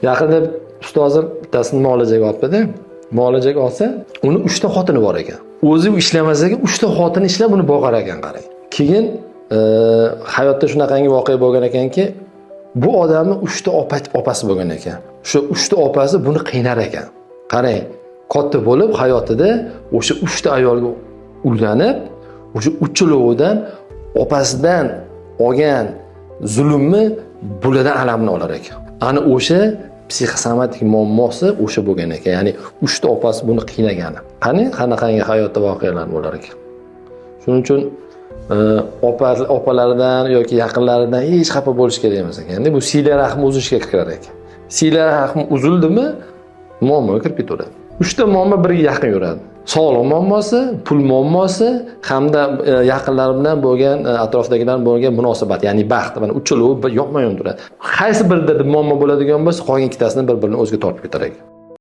Yaqinda ustozim bittasini muolajaga olibdi-da. Muolajaga olsa, uni 3 ta xotini bor ekan. O'zi ishlamasa ekan, 3 ta xotini ishlab uni boqar ekan, qarang. Keyin hayotda shunaqangi voqea bo'lgan ekanki, bu odamning 3 ta opasi bo'lgan ekan. O'sha 3 ta opasi buni qiynar ekan. Qarang, katta bo'lib hayotida o'sha 3 ta ayolga uylanib, o'sha uchalovidan opasidan olgan zulmni bulardan alamini olar ekan. Ana o'sha psixosomatik muammosi o'sha bo'lgan ekan. Ya'ni 3 ta opasi buni qiynagani. Qanaqangi hayotda voqealar bo'lar ekan. Shuning uchun opalaridan yoki yaqinlaridan hech xafa bo'lish kerak emas ekan. Bu siyla rahmi uzishga kirar ekan. Siyla rahmi uzildimi, muammo kirib ketaveradi. 3 ta muammo birga yaqin yuradi. Sog'liq muammosi, pul muammosi hamda yaqinlar bilan bo'lgan, atrofdagilar bilan bo'lgan munosabat, ya'ni baxt. Mana uchalovi yonma-yon turadi. Qaysi birida muammo bo'ladigan bo'lsa, qolgan ikkitasini bir-birini o'ziga tortib ketar ekan.